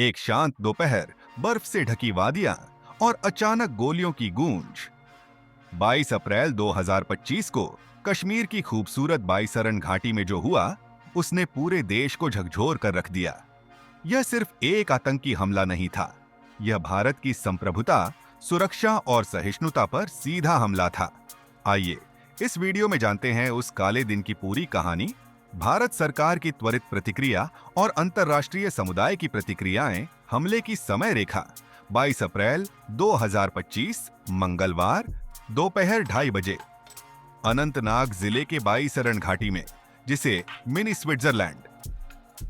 एक शांत दोपहर, बर्फ से ढकी वादियां और अचानक गोलियों की गूंज। 22 अप्रैल 2025 को कश्मीर की खूबसूरत बाईसरन घाटी में जो हुआ, उसने पूरे देश को झकझोर कर रख दिया। यह सिर्फ एक आतंकी हमला नहीं था, यह भारत की संप्रभुता, सुरक्षा और सहिष्णुता पर सीधा हमला था। आइए इस वीडियो में जानते हैं उस काले दिन की पूरी कहानी, भारत सरकार की त्वरित प्रतिक्रिया और अंतर्राष्ट्रीय समुदाय की प्रतिक्रियाएं, हमले की समय रेखा। 22 अप्रैल 2025 मंगलवार दोपहर 2:30 बजे अनंतनाग जिले के बाईसरन घाटी में, जिसे मिनी स्विट्जरलैंड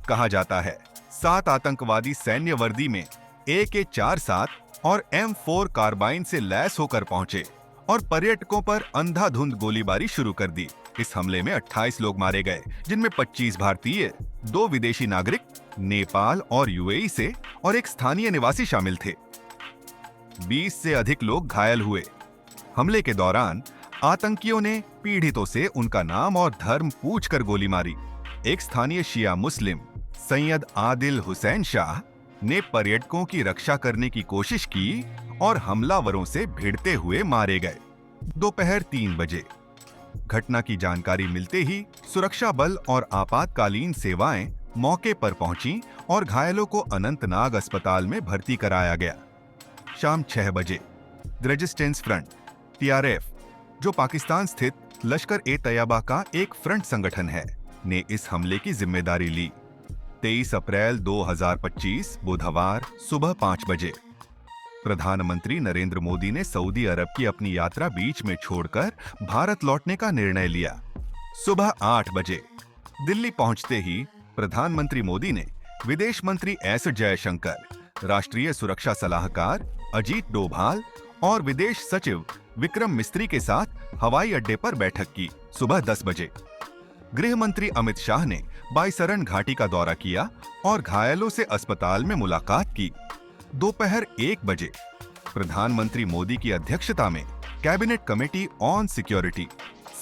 कहा जाता है, 7 आतंकवादी सैन्य वर्दी में AK-47 और M4 कार्बाइन से लैस होकर पहुंचे और पर्यटकों पर अंधाधुंध गोलीबारी शुरू कर दी। इस हमले में 28 लोग मारे गए, जिनमें 25 भारतीय, 2 विदेशी नागरिक, नेपाल और UAE से और एक स्थानीय निवासी शामिल थे। 20 से अधिक लोग घायल हुए। हमले के दौरान आतंकियों ने पीड़ितों से उनका नाम और धर्म पूछकर गोली मारी। एक स्थानीय शिया मुस्लिम, सैयद आदिल हुसैन शाह, ने पर्यटकों की रक्षा करने की कोशिश की और हमलावरों से भिड़ते हुए मारे गए। दोपहर 3 बजे घटना की जानकारी मिलते ही सुरक्षा बल और आपातकालीन सेवाएं मौके पर पहुंची और घायलों को अनंतनाग अस्पताल में भर्ती कराया गया। शाम 6 बजे रेजिस्टेंस फ्रंट TRF, जो पाकिस्तान स्थित लश्कर-ए-तैयबा का एक फ्रंट संगठन है, ने इस हमले की जिम्मेदारी ली। 23 अप्रैल 2025 बुधवार सुबह 5 बजे प्रधानमंत्री नरेंद्र मोदी ने सऊदी अरब की अपनी यात्रा बीच में छोड़कर भारत लौटने का निर्णय लिया। सुबह 8 बजे दिल्ली पहुंचते ही प्रधानमंत्री मोदी ने विदेश मंत्री S जयशंकर, राष्ट्रीय सुरक्षा सलाहकार अजीत डोभाल और विदेश सचिव विक्रम मिस्त्री के साथ हवाई अड्डे पर बैठक की। सुबह 10 बजे गृह मंत्री अमित शाह ने बाईसरन घाटी का दौरा किया और घायलों से अस्पताल में मुलाकात की। दोपहर 1 बजे प्रधानमंत्री मोदी की अध्यक्षता में cabinet committee on security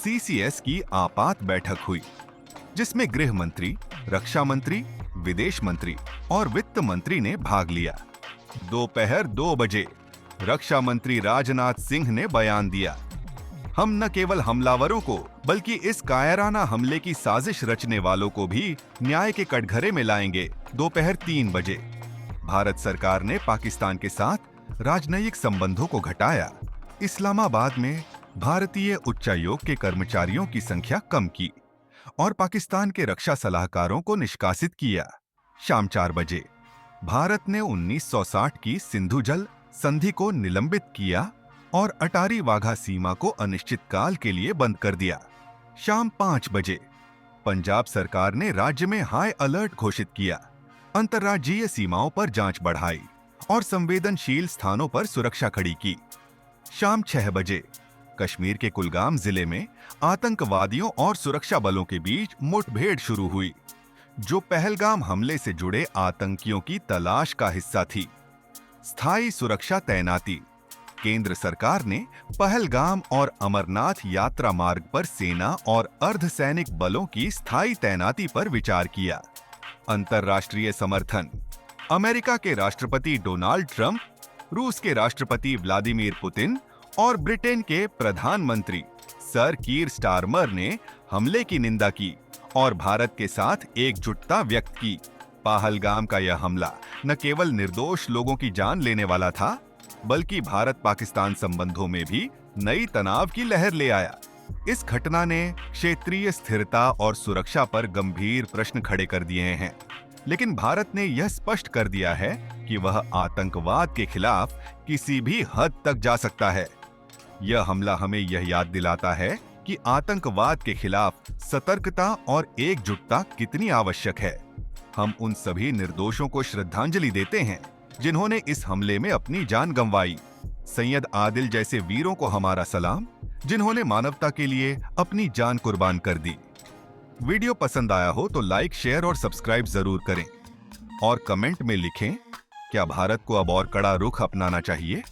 CCS की आपात बैठक हुई, जिसमें गृह मंत्री, रक्षा मंत्री, विदेश मंत्री और वित्त मंत्री ने भाग लिया। दोपहर 2 बजे रक्षा मंत्री राजनाथ सिंह ने बयान दिया, हम न केवल हमलावरों को बल्कि इस कायराना हमले की साजिश रचने वालों को भी न्याय के कटघरे में लाएंगे। दोपहर 3 बजे भारत सरकार ने पाकिस्तान के साथ राजनयिक संबंधों को घटाया। इस्लामाबाद में भारतीय उच्चायोग के कर्मचारियों की संख्या कम की और पाकिस्तान के रक्षा सलाहकारों को निष्कासित किया। शाम 4 बजे भारत ने 1960 की सिंधु जल संधि को निलंबित किया और अटारी वाघा सीमा को अनिश्चित काल के लिए बंद कर दिया। शाम 5 बजे पंजाब सरकार ने राज्य में हाई अलर्ट घोषित किया, अंतर्राज्यीय सीमाओं पर जांच बढ़ाई और संवेदनशील स्थानों पर सुरक्षा खड़ी की। शाम 6 बजे कश्मीर के कुलगाम जिले में आतंकवादियों और सुरक्षा बलों के बीच मुठभेड़ शुरू हुई, जो पहलगाम हमले से जुड़े आतंकियों की तलाश का हिस्सा थी। स्थायी सुरक्षा तैनाती। केंद्र सरकार ने पहलगाम और अमरनाथ यात्रा मार्ग पर सेना और अर्धसैनिक बलों की स्थायी तैनाती पर विचार किया। अंतर्राष्ट्रीय समर्थन। अमेरिका के राष्ट्रपति डोनाल्ड ट्रंप, रूस के राष्ट्रपति व्लादिमीर पुतिन और ब्रिटेन के प्रधानमंत्री सर कीर स्टारमर ने हमले की निंदा की और भारत के साथ एकजुटता व्यक्त की। पहलगाम का यह हमला न केवल निर्दोष लोगों की जान लेने वाला था, बल्कि भारत पाकिस्तान संबंधों में भी नई तनाव की लहर ले आया। इस घटना ने क्षेत्रीय स्थिरता और सुरक्षा पर गंभीर प्रश्न खड़े कर दिए हैं, लेकिन भारत ने यह स्पष्ट कर दिया है कि वह आतंकवाद के खिलाफ किसी भी हद तक जा सकता है। यह हमला हमें यह याद दिलाता है कि आतंकवाद के खिलाफ सतर्कता और एकजुटता कितनी आवश्यक है। हम उन सभी निर्दोषों को श्रद्धांजलि देते हैं जिन्होंने इस हमले में अपनी जान गंवाई। सैयद आदिल जैसे वीरों को हमारा सलाम, जिन्होंने मानवता के लिए अपनी जान कुर्बान कर दी। वीडियो पसंद आया हो तो लाइक, शेयर और सब्सक्राइब जरूर करें और कमेंट में लिखें, क्या भारत को अब और कड़ा रुख अपनाना चाहिए?